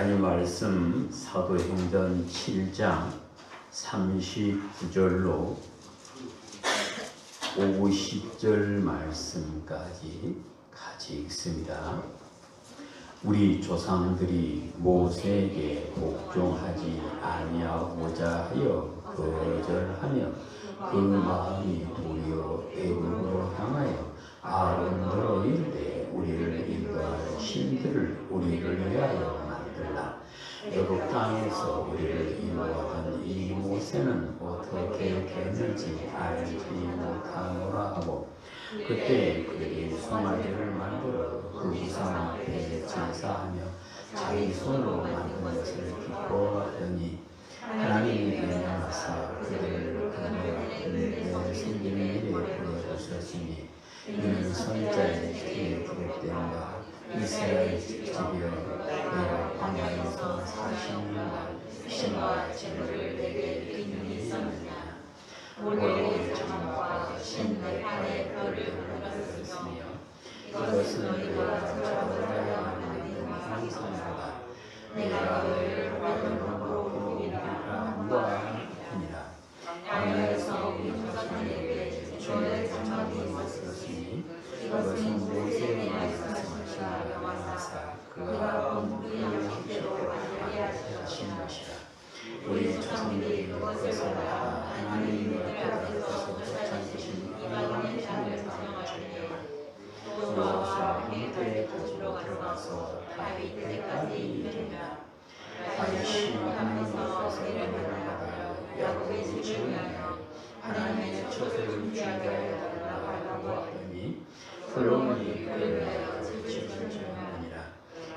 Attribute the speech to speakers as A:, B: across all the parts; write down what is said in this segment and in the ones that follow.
A: 하나님 말씀 사도행전 7장 39절로 50절 말씀까지 같이 읽습니다. 우리 조상들이 모세에게 복종하지 아니하고자 하여 거절하며 그 마음이 도리어 애굽으로 향하여 아론으로 이르되 우리를 인도할 신들을 우리를 위하여 만들라. 애굽 땅에서 우리를 인도하던 이 모세는 어떻게 되는지 알지 못하노라 하고 그때 그들이 송아지를 만들어 그 우상 앞에 제사하며 자기 손으로 만든 것을 기뻐하더니 하나님이 명령하사 그들을 그들 앞에 생기는 일에 보내주셨으니 이는 선자의 뒤에 기록된바 이스라엘 집이여 내가 광야에서 40년간 신과 진리를 내게 인도했느냐. 모래의 장막과 신의 팔에 별들을 만들었으며 이것은 내가 저들에게 만든 항상보다 내가 너희를 바벨론으로 부르기라 함과 같으니라. 광야에서 여호수아에게 주의 장막이 있었으니 이것은 모세의 말씀하신 바라사 그가 본분을 하시고 하신 것이라. 우리 조상들이 그것을 하나님의 앞에서 쫓아내신 하나님의 신의 방을 주며 여호수아 함께 가지고 들어가서 다윗 때까지 이르니라. 다윗이 하나님 앞에서 은혜를 받아 야곱의 증언하여 하나님의 처소를 주의하여 달라고 하더니 불로문이 그를 지을 줄 아니라.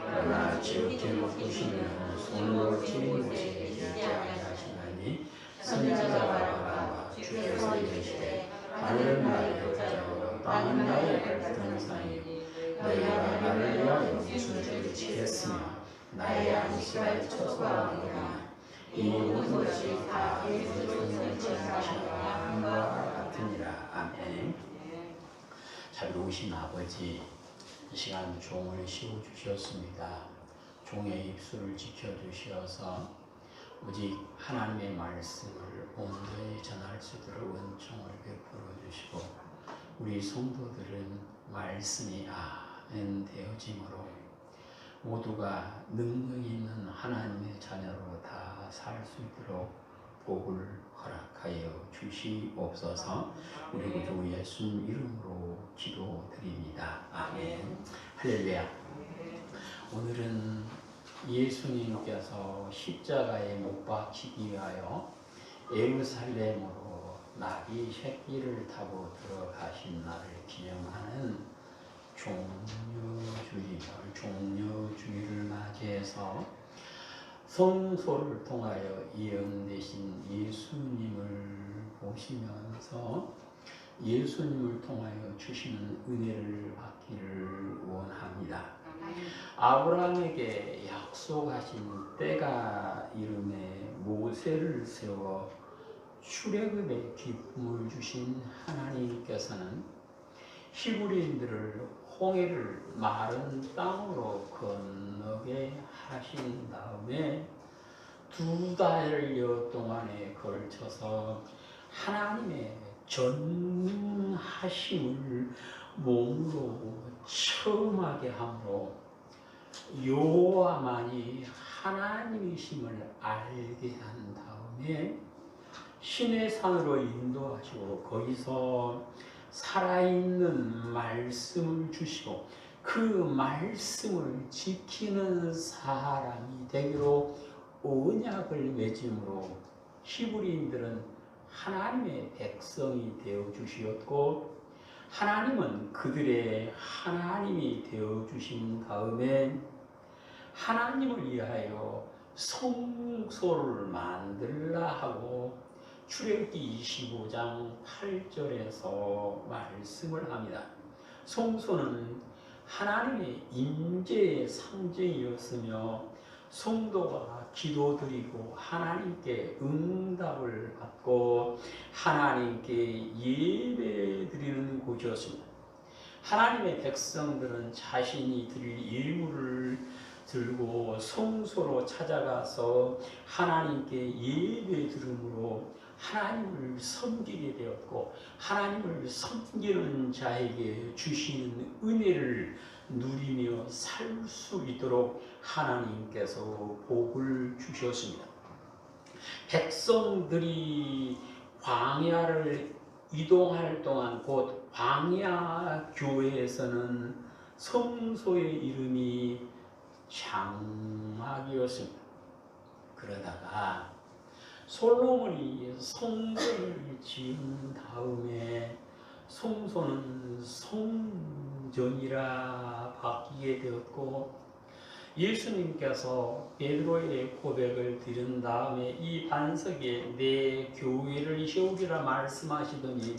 A: 그러나 지극히 높으시며 손으로 지은 곳에 있지 아니하시나니 선지자가 주께서 이르시되 하늘은 나의 여자요 땅은 나의 발등상이요 너희가 나를 위하여 무슨 죄를 지겠으며 나의 안식을 처소하느냐. 이 모든 것이 다 너희 손으로 지은 것이라 함과 같으니라. 아멘. 자비로우신 아버지, 이 시간 종을 씌워주셨습니다. 종의 입술을 지켜주셔서 오직 하나님의 말씀을 온전히 전할 수 있도록 은총을 베풀어 주시고 우리 성도들은 말씀이 아멘 되어지므로 모두가 능력 있는 하나님의 자녀로 다 살 수 있도록 복을 허락하여 주시옵소서. 우리 구주 예수님 이름으로 기도드립니다. 아멘. 할렐루야. 오늘은 예수님께서 십자가에 못 박히기 위하여 예루살렘으로 나귀 새끼를 타고 들어가신 날을 기념하는 종려주의를 맞이해서 성소를 통하여 예언되신 예수님을 보시면서 예수님을 통하여 주시는 은혜를 받기를 원합니다. 아브라함에게 약속하신 때가 이름에 모세를 세워 출애굽의 기쁨을 주신 하나님께서는 히브리인들을 홍해를 마른 땅으로 건너게 하신 다음에 2달여 동안에 걸쳐서 하나님의 전능하심을 몸으로 체험하게 함으로 여호와만이 하나님이심을 알게 한 다음에 신의 산으로 인도하시고 거기서 살아있는 말씀을 주시고 그 말씀을 지키는 사람이 되기로 언약을 맺음으로 히브리인들은 하나님의 백성이 되어 주시었고 하나님은 그들의 하나님이 되어 주신 다음에 하나님을 위하여 성소를 만들라 하고 출애굽기 25장 8절에서 말씀을 합니다. 성소는 하나님의 임재의 상징이었으며 성도가 기도드리고 하나님께 응답을 받고 하나님께 예배드리는 곳이었습니다. 하나님의 백성들은 자신이 드릴 예물을 들고 성소로 찾아가서 하나님께 예배 드림으로 하나님을 섬기게 되었고, 하나님을 섬기는 자에게 주시는 은혜를 누리며 살 수 있도록 하나님께서 복을 주셨습니다. 백성들이 광야를 이동할 동안 곧 광야 교회에서는 성소의 이름이 장막이었습니다. 그러다가 솔로몬이 성전을 지은 다음에 성소는 성전이라 바뀌게 되었고, 예수님께서 베드로의 고백을 들은 다음에 이 반석에 내 교회를 세우리라 말씀하시더니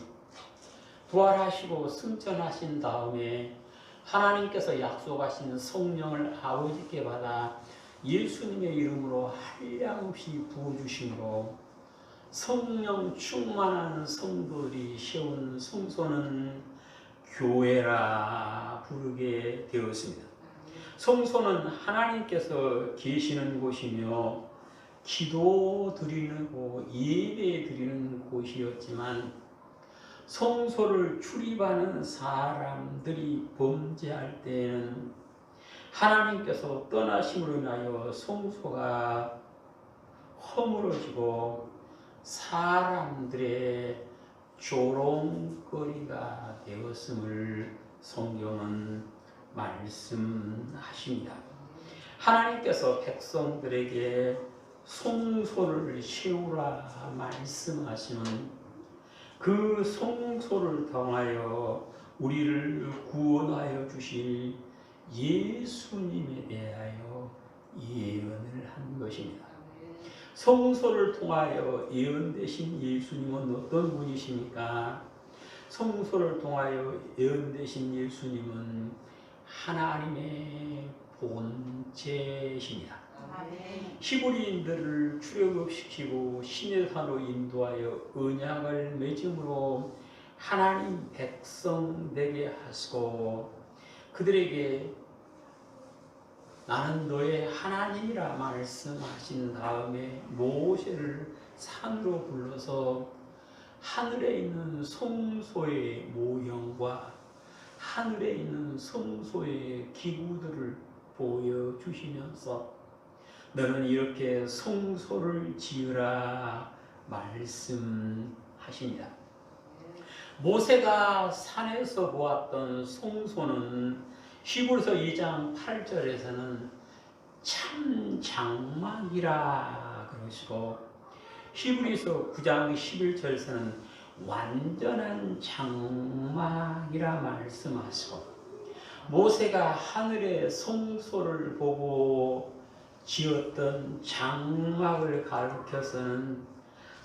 A: 부활하시고 승천하신 다음에 하나님께서 약속하신 성령을 아버지께 받아 예수님의 이름으로 한량없이 부어주심으로 성령 충만한 성도들이 세운 성소는 교회라 부르게 되었습니다. 성소는 하나님께서 계시는 곳이며 기도 드리고 예배 드리는 곳이었지만, 성소를 출입하는 사람들이 범죄할 때에는 하나님께서 떠나심으로 인하여 성소가 허물어지고 사람들의 조롱거리가 되었음을 성경은 말씀하십니다. 하나님께서 백성들에게 성소를 세우라 말씀하시는 그 성소를 통하여 우리를 구원하여 주실 예수님에 대하여 예언을 한 것입니다. 성소를 통하여 예언되신 예수님은 어떤 분이십니까? 성소를 통하여 예언되신 예수님은 하나님의 본체이십니다. 히브리인들을 출애굽시키고 시내산으로 인도하여 언약을 맺음으로 하나님 백성 되게 하시고, 그들에게 나는 너의 하나님이라 말씀하신 다음에 모세를 산으로 불러서 하늘에 있는 성소의 모형과 하늘에 있는 성소의 기구들을 보여주시면서 너는 이렇게 성소를 지으라 말씀하십니다. 모세가 산에서 보았던 성소는 히브리서 2장 8절에서는 참 장막이라 그러시고, 히브리서 9장 11절에서는 완전한 장막이라 말씀하시고, 모세가 하늘의 성소를 보고 지었던 장막을 가리켜서는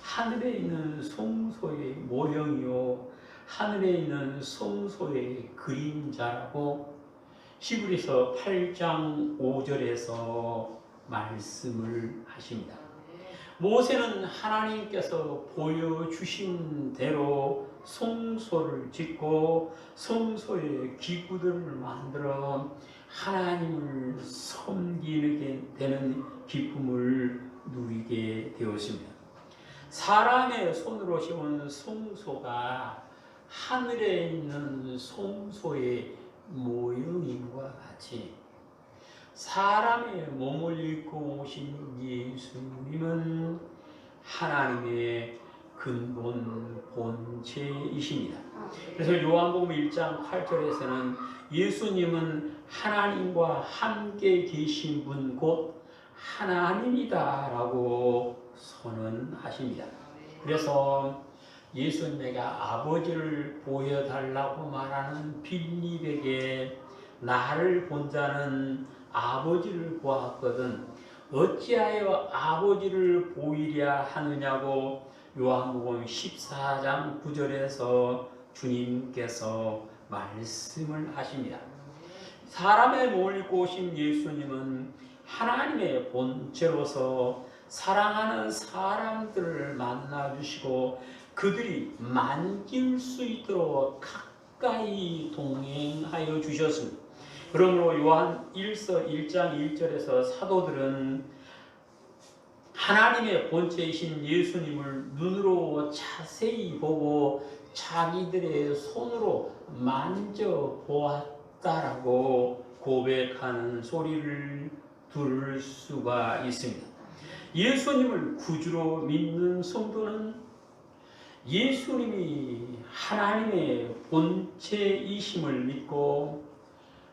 A: 하늘에 있는 성소의 모형이요 하늘에 있는 성소의 그림자라고 히브리서 8장 5절에서 말씀을 하십니다. 모세는 하나님께서 보여주신 대로 성소를 짓고 성소의 기구들을 만들어 하나님을 섬기게 되는 기쁨을 누리게 되었습니다. 사람의 손으로 세운 성소가 하늘에 있는 성소의 모형인과 같이 사람의 몸을 입고 오신 예수님은 하나님의 근본 본체이십니다. 그래서 요한복음 1장 8절에서는 예수님은 하나님과 함께 계신 분 곧 하나님이다 라고 선언하십니다. 그래서 예수님에게 아버지를 보여달라고 말하는 빌립에게 나를 본 자는 아버지를 보았거든 어찌하여 아버지를 보이랴 하느냐고 요한복음 14장 9절에서 주님께서 말씀을 하십니다. 사람의 몸을 입고 오신 예수님은 하나님의 본체로서 사랑하는 사람들을 만나주시고 그들이 만질 수 있도록 가까이 동행하여 주셨습니다. 그러므로 요한 1서 1장 1절에서 사도들은 하나님의 본체이신 예수님을 눈으로 자세히 보고 자기들의 손으로 만져보았다라고 고백하는 소리를 들을 수가 있습니다. 예수님을 구주로 믿는 성도는 예수님이 하나님의 본체이심을 믿고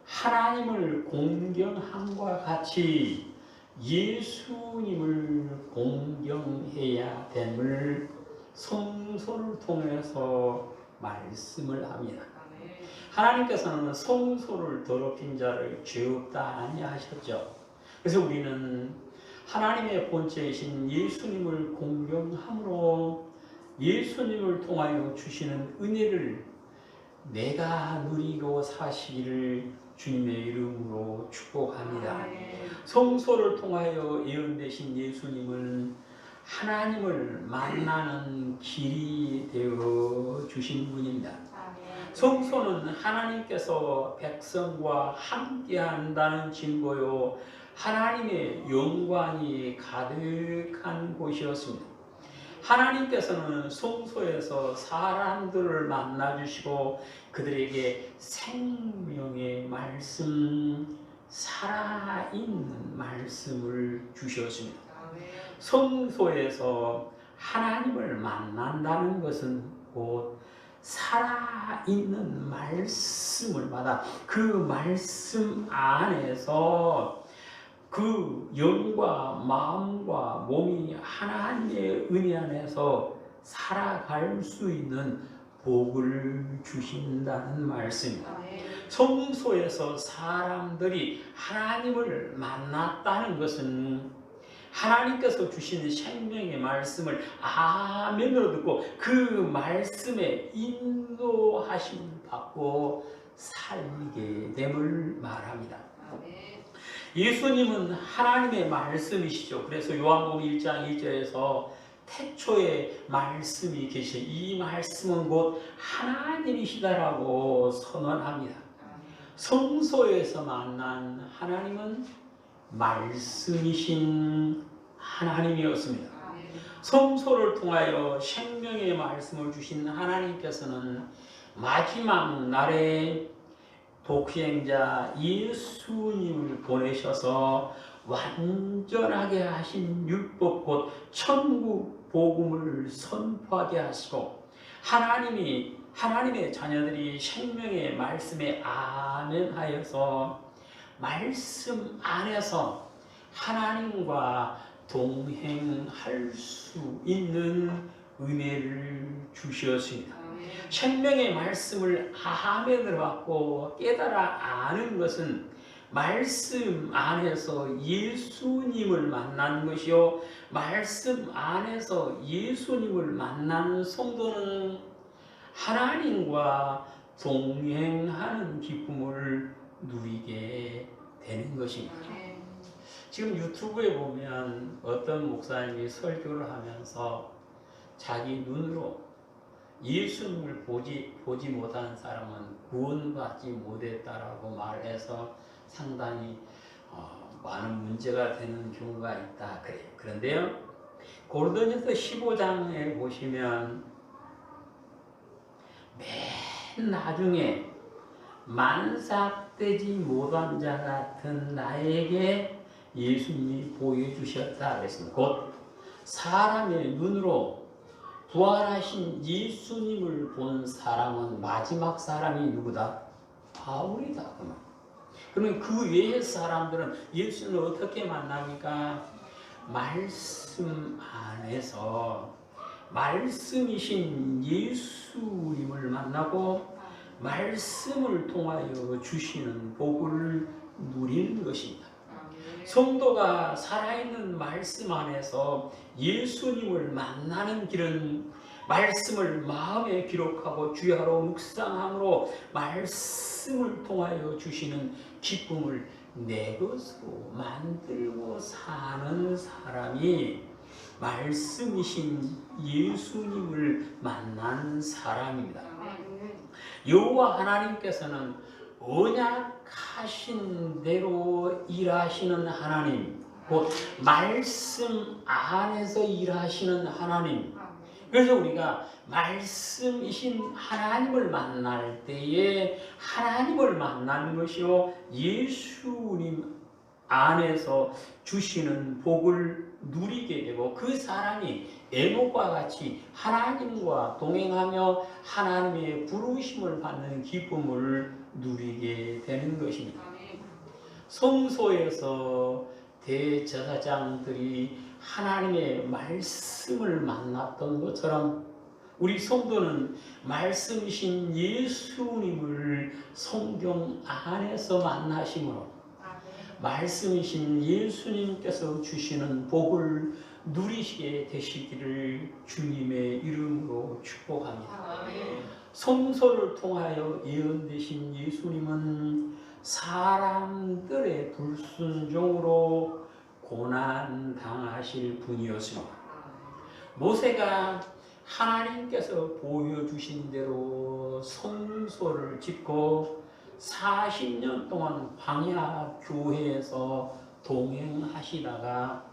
A: 하나님을 공경함과 같이 예수님을 공경해야 됨을 성소를 통해서 말씀을 합니다. 하나님께서는 성소를 더럽힌 자를 죄 없다 아니하셨죠. 그래서 우리는 하나님의 본체이신 예수님을 공경함으로 예수님을 통하여 주시는 은혜를 내가 누리고 사시기를 주님의 이름으로 축복합니다. 성소를 통하여 예언되신 예수님은 하나님을 만나는 길이 되어 주신 분입니다. 성소는 하나님께서 백성과 함께 한다는 증거요 하나님의 영광이 가득한 곳이었습니다. 하나님께서는 성소에서 사람들을 만나주시고 그들에게 생명의 말씀, 살아있는 말씀을 주셨습니다. 성소에서 하나님을 만난다는 것은 곧 살아있는 말씀을 받아 그 말씀 안에서 그 영과 마음과 몸이 하나님의 은혜 안에서 살아갈 수 있는 복을 주신다는 말씀입니다. 성소에서 사람들이 하나님을 만났다는 것은 하나님께서 주시는 생명의 말씀을 아멘으로 듣고 그 말씀에 인도하심을 받고 살게 됨을 말합니다. 예수님은 하나님의 말씀이시죠. 그래서 요한복음 1장 2절에서 태초에 말씀이 계시 이 말씀은 곧 하나님이시다라고 선언합니다. 성소에서 만난 하나님은 말씀이신 하나님이었습니다. 성소를 통하여 생명의 말씀을 주신 하나님께서는 마지막 날에 독생자 예수님을 보내셔서 완전하게 하신 율법 곧 천국 복음을 선포하게 하시고 하나님의 자녀들이 생명의 말씀에 아멘하여서 말씀 안에서 하나님과 동행할 수 있는 은혜를 주셨습니다. 생명의 말씀을 아멘을 받고 깨달아 아는 것은 말씀 안에서 예수님을 만나는 것이요 말씀 안에서 예수님을 만나는 성도는 하나님과 동행하는 기쁨을 누리게 되는 것입니다. 지금 유튜브에 보면 어떤 목사님이 설교를 하면서 자기 눈으로 예수님을 보지 못한 사람은 구원받지 못했다라고 말해서 상당히 많은 문제가 되는 경우가 있다 그래요. 그런데요, 고린도전서 15장에 보시면 맨 나중에 만삭되지 못한 자 같은 나에게 예수님이 보여주셨다 그랬습니다. 곧 사람의 눈으로 부활하신 예수님을 본 사람은 마지막 사람이 누구다? 바울이다. 그러면 그 외의 사람들은 예수님을 어떻게 만납니까? 말씀 안에서 말씀이신 예수님을 만나고 말씀을 통하여 주시는 복을 누리는 것입니다. 성도가 살아있는 말씀 안에서 예수님을 만나는 길은 말씀을 마음에 기록하고 주야로 묵상함으로 말씀을 통하여 주시는 기쁨을 내 것으로 만들고 사는 사람이 말씀이신 예수님을 만난 사람입니다. 여호와 하나님께서는 언약하신 대로 일하시는 하나님, 곧 말씀 안에서 일하시는 하나님. 그래서 우리가 말씀이신 하나님을 만날 때에 하나님을 만나는 것이요 예수님 안에서 주시는 복을 누리게 되고, 그 사람이 에녹과 같이 하나님과 동행하며 하나님의 부르심을 받는 기쁨을 누리게 되는 것입니다. 성소에서 대제사장들이 하나님의 말씀을 만났던 것처럼 우리 성도는 말씀이신 예수님을 성경 안에서 만나심으로 말씀이신 예수님께서 주시는 복을 누리시게 되시기를 주님의 이름으로 축복합니다. 성소를 통하여 예언되신 예수님은 사람들의 불순종으로 고난 당하실 분이었습니다. 모세가 하나님께서 보여주신 대로 성소를 짓고 40년 동안 광야 교회에서 동행하시다가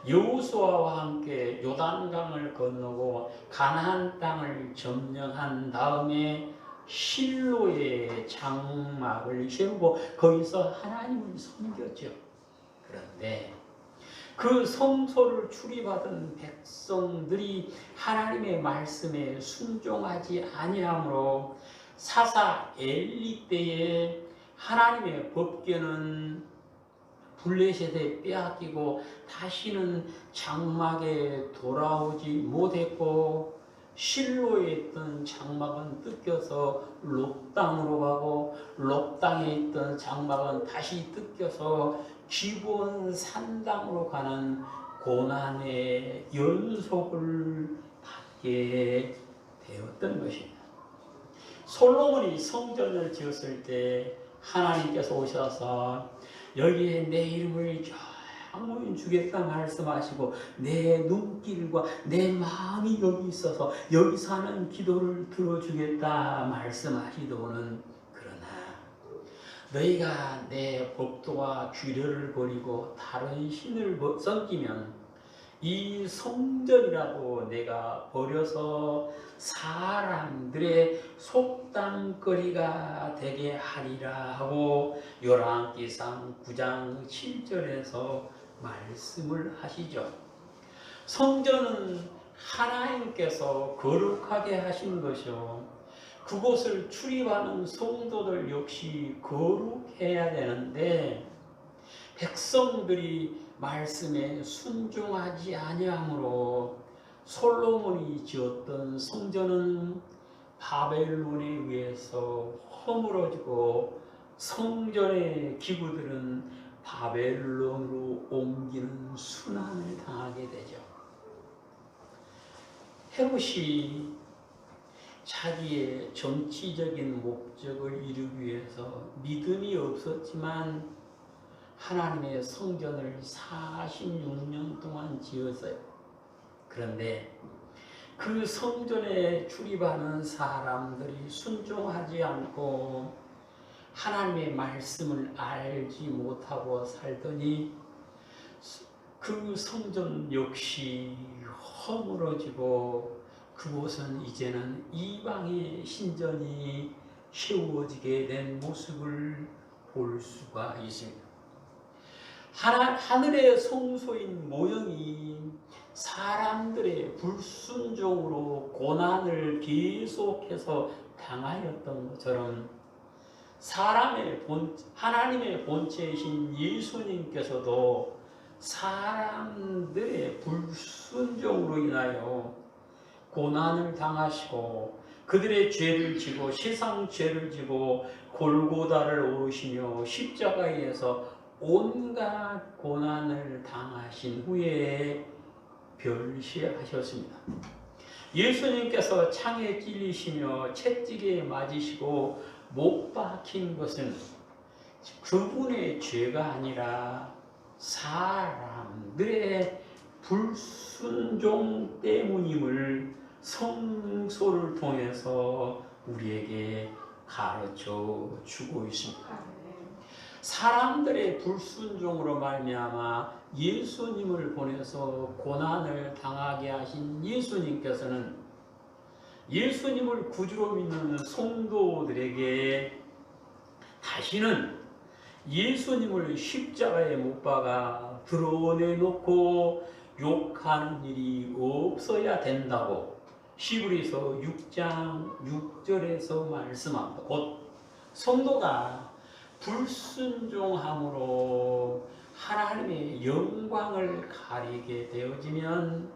A: 여호수아와 함께 요단강을 건너고 가나안 땅을 점령한 다음에 실로의 장막을 세우고 거기서 하나님을 섬겼죠. 그런데 그 성소를 출입하던 백성들이 하나님의 말씀에 순종하지 아니하므로 사사 엘리 때에 하나님의 법궤는 블레셋에 빼앗기고 다시는 장막에 돌아오지 못했고, 실로에 있던 장막은 뜯겨서 롭 땅으로 가고 롭 땅에 있던 장막은 다시 뜯겨서 기브온 산당으로 가는 고난의 연속을 받게 되었던 것입니다. 솔로몬이 성전을 지었을 때 하나님께서 오셔서 여기에 내 이름을 영원히 주겠다 말씀하시고 내 눈길과 내 마음이 여기 있어서 여기서 하는 기도를 들어주겠다 말씀하시더는, 그러나 너희가 내 법도와 규례를 버리고 다른 신을 섬기면 이 성전이라도 내가 버려서 사람들의 속담거리가 되게 하리라 하고 열왕기상 9장 7절에서 말씀을 하시죠. 성전은 하나님께서 거룩하게 하신 것이요, 그곳을 출입하는 성도들 역시 거룩해야 되는데 백성들이 말씀에 순종하지 아니하므로 솔로몬이 지었던 성전은 바벨론에 의해서 허물어지고 성전의 기구들은 바벨론으로 옮기는 순환을 당하게 되죠. 헤롯이 자기의 정치적인 목적을 이루기 위해서 믿음이 없었지만 하나님의 성전을 46년 동안 지었어요. 그런데 그 성전에 출입하는 사람들이 순종하지 않고 하나님의 말씀을 알지 못하고 살더니 그 성전 역시 허물어지고 그곳은 이제는 이방의 신전이 세워지게 된 모습을 볼 수가 있습니다. 하늘의 성소인 모형이 사람들의 불순종으로 고난을 계속해서 당하였던 것처럼 하나님의 본체이신 예수님께서도 사람들의 불순종으로 인하여 고난을 당하시고 그들의 죄를 지고 세상 죄를 지고 골고다를 오르시며 십자가에서 온갖 고난을 당하신 후에 별시하셨습니다. 예수님께서 창에 찔리시며 채찍에 맞으시고 못 박힌 것은 그분의 죄가 아니라 사람들의 불순종 때문임을 성소를 통해서 우리에게 가르쳐 주고 있습니다. 사람들의 불순종으로 말미암아 예수님을 보내서 고난을 당하게 하신 예수님께서는 예수님을 구주로 믿는 성도들에게 다시는 예수님을 십자가에 못 박아 드러내놓고 욕하는 일이 없어야 된다고 히브리서 6장 6절에서 말씀합니다. 곧 성도가 불순종함으로 하나님의 영광을 가리게 되어지면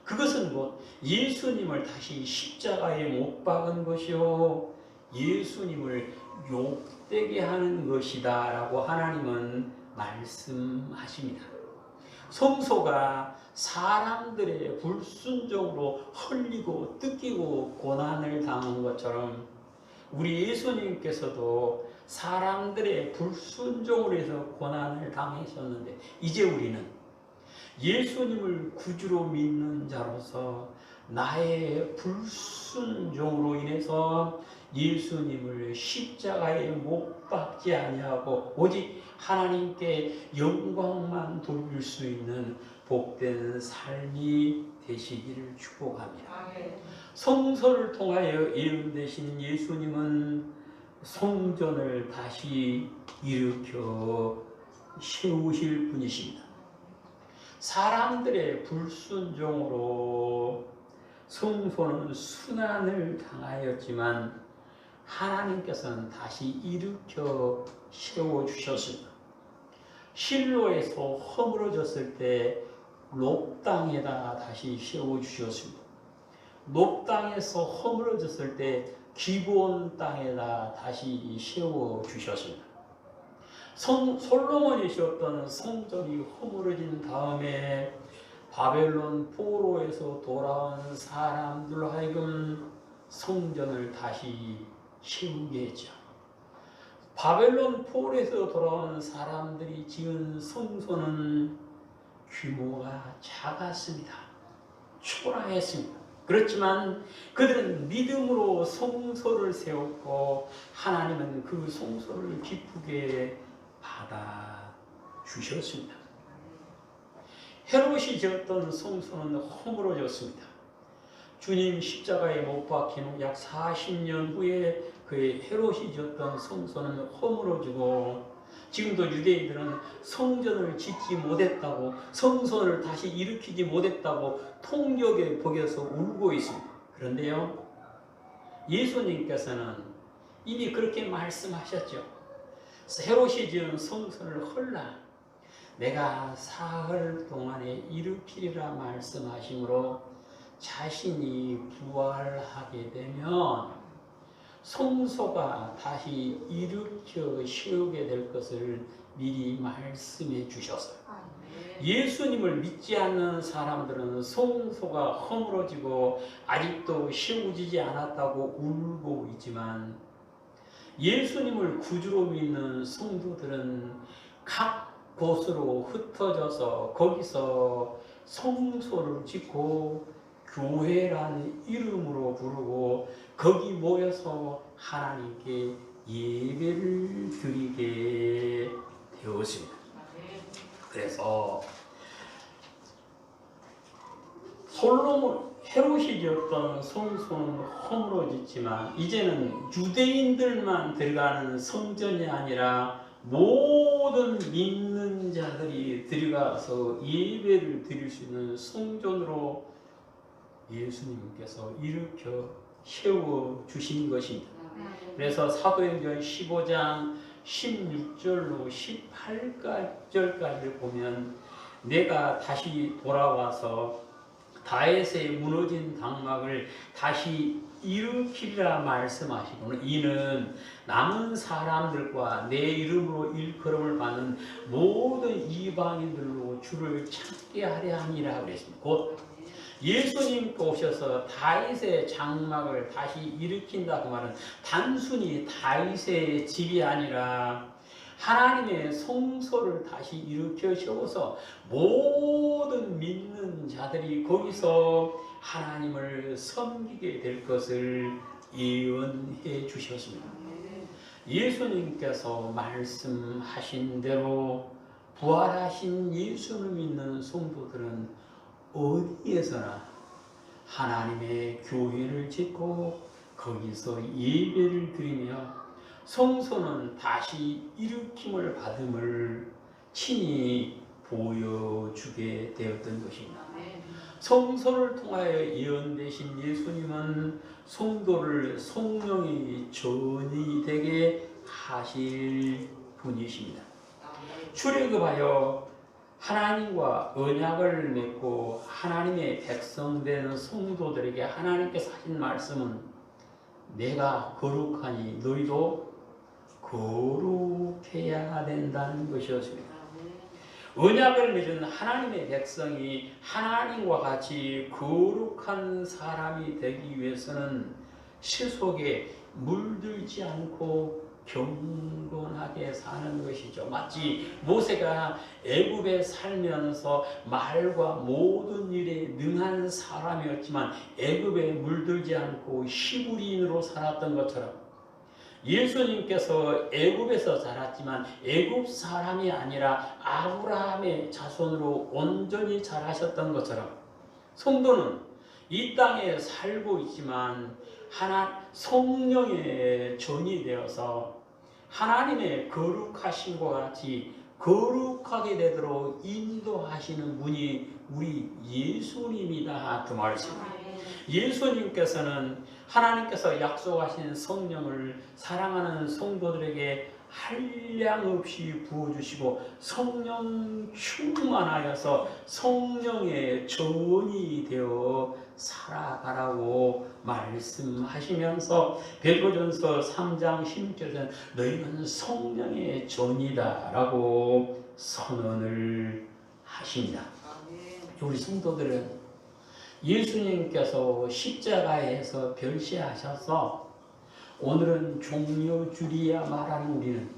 A: 그것은 곧 예수님을 다시 십자가에 못 박은 것이요 예수님을 욕되게 하는 것이다 라고 하나님은 말씀하십니다. 성소가 사람들의 불순종으로 헐리고 뜯기고 고난을 당한 것처럼 우리 예수님께서도 사람들의 불순종으로 해서 고난을 당하셨는데 이제 우리는 예수님을 구주로 믿는 자로서 나의 불순종으로 인해서 예수님을 십자가에 못 박지 아니하고 오직 하나님께 영광만 돌릴 수 있는 복된 삶이 되시기를 축복합니다. 성소를 통하여 예언되신 예수님은 성전을 다시 일으켜 세우실 분이십니다. 사람들의 불순종으로 성소는 순환을 당하였지만 하나님께서는 다시 일으켜 세워주셨습니다. 실로에서 허물어졌을 때 높당에다 다시 세워주셨습니다. 높당에서 허물어졌을 때 기본 땅에다 다시 세워주셨습니다. 솔로몬이 지었던 성전이 허물어진 다음에 바벨론 포로에서 돌아온 사람들로 하여금 성전을 다시 세우게 했죠. 바벨론 포로에서 돌아온 사람들이 지은 성소는 규모가 작았습니다. 초라했습니다. 그렇지만 그들은 믿음으로 성소를 세웠고 하나님은 그 성소를 기쁘게 받아 주셨습니다. 헤롯이 지었던 성소는 허물어졌습니다. 주님 십자가에 못 박힌 후 약 40년 후에 그의 헤롯이 지었던 성소는 허물어지고 지금도 유대인들은 성전을 짓지 못했다고 성소를 다시 일으키지 못했다고 통역에 복여서 울고 있습니다. 그런데요, 예수님께서는 이미 그렇게 말씀하셨죠. 헤롯이 지은 성소를 헐라 내가 사흘 동안에 일으키리라 말씀하시므로 자신이 부활하게 되면 성소가 다시 일으켜 세우게 될 것을 미리 말씀해 주셨어요. 예수님을 믿지 않는 사람들은 성소가 허물어지고 아직도 세워지지 않았다고 울고 있지만 예수님을 구주로 믿는 성도들은 각 곳으로 흩어져서 거기서 성소를 짓고 교회라는 이름으로 부르고 거기 모여서 하나님께 예배를 드리게 되었습니다. 그래서 헤롯이 지었던 성소는 허물어졌지만 이제는 유대인들만 들어가는 성전이 아니라 모든 믿는 자들이 들어가서 예배를 드릴 수 있는 성전으로 예수님께서 일으켜 세워 주신 것입니다. 그래서 사도행전 15장 16절로 18절까지를 보면 내가 다시 돌아와서 다윗의 무너진 장막을 다시 일으키리라 말씀하시고는 이는 남은 사람들과 내 이름으로 일컬음을 받는 모든 이방인들로 주를 찾게 하려 함이라 그랬습니다. 곧 예수님께 오셔서 다윗의 장막을 다시 일으킨다 그 말은 단순히 다윗의 집이 아니라 하나님의 성소를 다시 일으켜 세워서 모든 믿는 자들이 거기서 하나님을 섬기게 될 것을 예언해 주셨습니다. 예수님께서 말씀하신 대로 부활하신 예수를 믿는 성도들은 어디에서나 하나님의 교회를 짓고 거기서 예배를 드리며 성소는 다시 일으킴을 받음을 친히 보여주게 되었던 것입니다. 성소를 통하여 예언되신 예수님은 성도를 성령의 전이 되게 하실 분이십니다. 출애굽하여 하나님과 언약을 맺고 하나님의 백성 되는 성도들에게 하나님께서 하신 말씀은 내가 거룩하니 너희도 거룩해야 된다는 것이었습니다. 언약을 맺은 하나님의 백성이 하나님과 같이 거룩한 사람이 되기 위해서는 세속에 물들지 않고 경건하게 사는 것이죠. 마치 모세가 애굽에 살면서 말과 모든 일에 능한 사람이었지만 애굽에 물들지 않고 히브리인으로 살았던 것처럼 예수님께서 애굽에서 자랐지만 애굽 사람이 아니라 아브라함의 자손으로 온전히 자라셨던 것처럼 성도는 이 땅에 살고 있지만 성령의 전이 되어서 하나님의 거룩하심과 같이 거룩하게 되도록 인도하시는 분이 우리 예수님이다 그 말씀입니다. 예수님께서는 하나님께서 약속하신 성령을 사랑하는 성도들에게 한량없이 부어주시고 성령 충만하여서 성령의 전이 되어 살아가라고 말씀하시면서 베드로전서 3장 16절에는 너희는 성령의 전이다 라고 선언을 하십니다. 우리 성도들은 예수님께서 십자가에서 별세하셔서 오늘은 종려주리야 말하는 우리는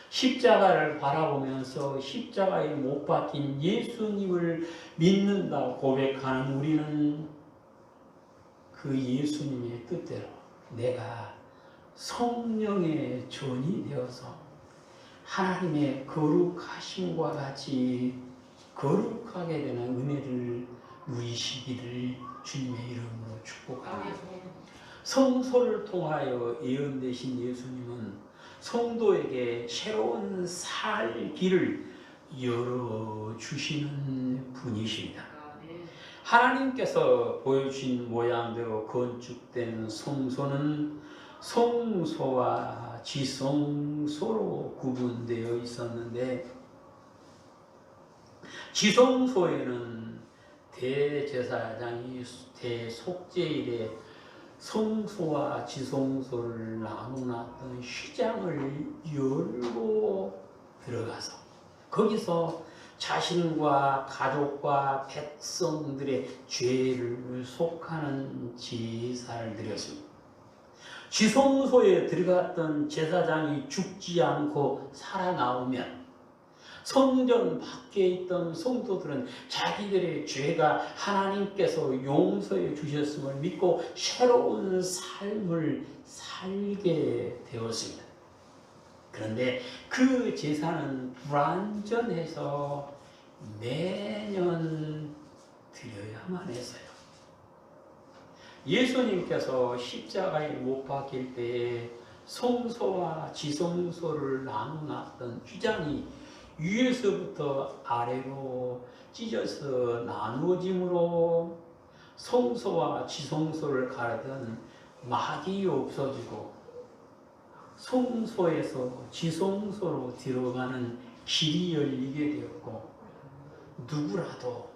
A: 십자가를 바라보면서 십자가에 못 박힌 예수님을 믿는다 고백하는 우리는 그 예수님의 뜻대로 내가 성령의 전이 되어서 하나님의 거룩하심과 같이 거룩하게 되는 은혜를 누리시기를 주님의 이름으로 축복합니다. 성소를 통하여 예언되신 예수님은 성도에게 새로운 살 길을 열어주시는 분이십니다. 하나님께서 보여주신 모양대로 건축된 성소는 성소와 지성소로 구분되어 있었는데 지성소에는 대제사장이 대속죄일에 성소와 지성소를 나누놨던 휘장을 열고 들어가서 거기서 자신과 가족과 백성들의 죄를 속하는 제사를 드렸습니다. 지성소에 들어갔던 제사장이 죽지 않고 살아나오면 성전 밖에 있던 성도들은 자기들의 죄가 하나님께서 용서해 주셨음을 믿고 새로운 삶을 살게 되었습니다. 그런데 그 제사는 불완전해서 매년 드려야만 했어요. 예수님께서 십자가에 못 박힐 때에 성소와 지성소를 나누었던 휘장이 위에서부터 아래로 찢어서 나누어짐으로 성소와 지성소를 가르던 막이 없어지고 성소에서 지성소로 들어가는 길이 열리게 되었고 누구라도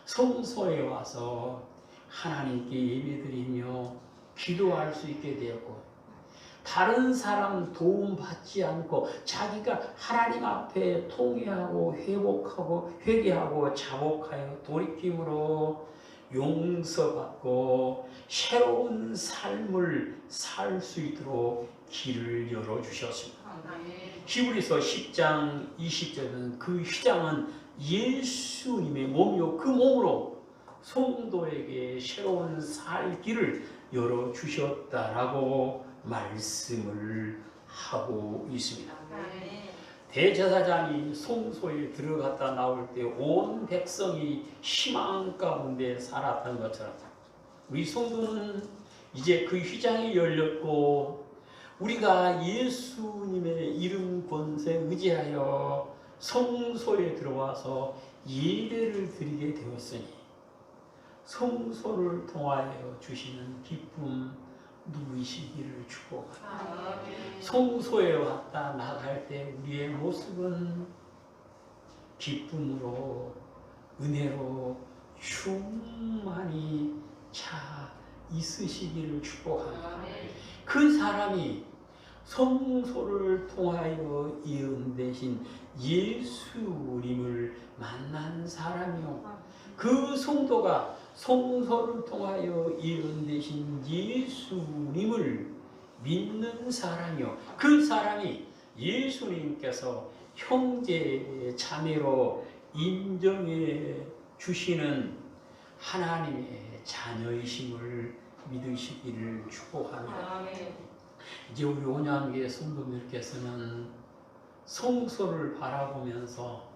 A: 성소에 와서 하나님께 예배드리며 기도할 수 있게 되었고 다른 사람 도움받지 않고 자기가 하나님 앞에 통회하고 회복하고 회개하고 자복하여 돌이킴으로 용서받고 새로운 삶을 살 수 있도록 길을 열어주셨습니다. 히브리서 10장 20절은 그 휘장은 예수님의 몸이요 그 몸으로 성도에게 새로운 살 길을 열어주셨다라고 말씀을 하고 있습니다. 대제사장이 성소에 들어갔다 나올 때 온 백성이 희망 가운데 살았던 것처럼 우리 성도는 이제 그 휘장이 열렸고 우리가 예수님의 이름 권세 의지하여 성소에 들어와서 예배를 드리게 되었으니 성소를 통하여 주시는 기쁨 누리시기를 축복합니다. 성소에 왔다 나갈 때 우리의 모습은 기쁨으로 은혜로 충만히 차 있으시기를 축복합니다. 그 사람이 성소를 통하여 예언되신 예수님을 만난 사람이요. 그 성도가 성소를 통하여 예언되신 예수님을 믿는 사람이요. 그 사람이 예수님께서 형제 자매로 인정해 주시는 하나님의 자녀이심을 믿으시기를 축복합니다. 이제 우리 온양교회 성도님께서는 성소를 바라보면서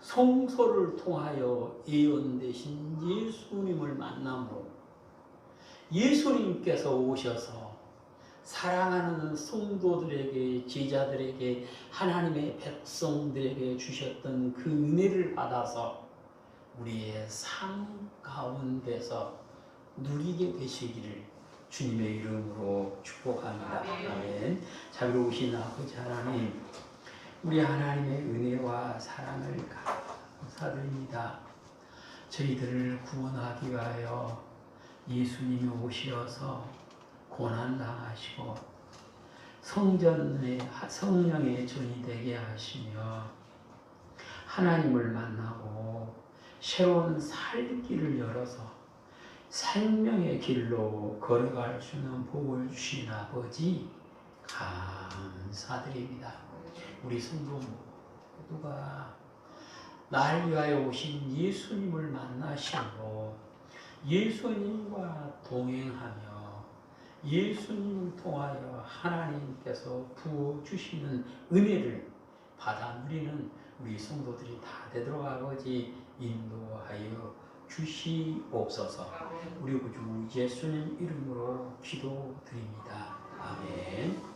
A: 성소를 통하여 예언되신 예수님을 만남으로 예수님께서 오셔서 사랑하는 성도들에게 제자들에게 하나님의 백성들에게 주셨던 그 은혜를 받아서 우리의 삶 가운데서 누리게 되시기를 주님의 이름으로 축복합니다. 아멘. 자비로우신 아버지 하나님, 우리 하나님의 은혜와 사랑을 감사드립니다. 저희들을 구원하기 위하여 예수님이 오셔서 고난당하시고 성령의 전이 되게 하시며 하나님을 만나고 새로운 살 길을 열어서 생명의 길로 걸어갈 수 있는 복을 주신 아버지 감사드립니다. 우리 성도 모두가 날 위하여 오신 예수님을 만나시고 예수님과 동행하며 예수님을 통하여 하나님께서 부어주시는 은혜를 받아 누리는 우리 성도들이 다 되도록 아버지 인도하여 주시옵소서. 우리 구주 예수님 이름으로 기도드립니다. 아멘.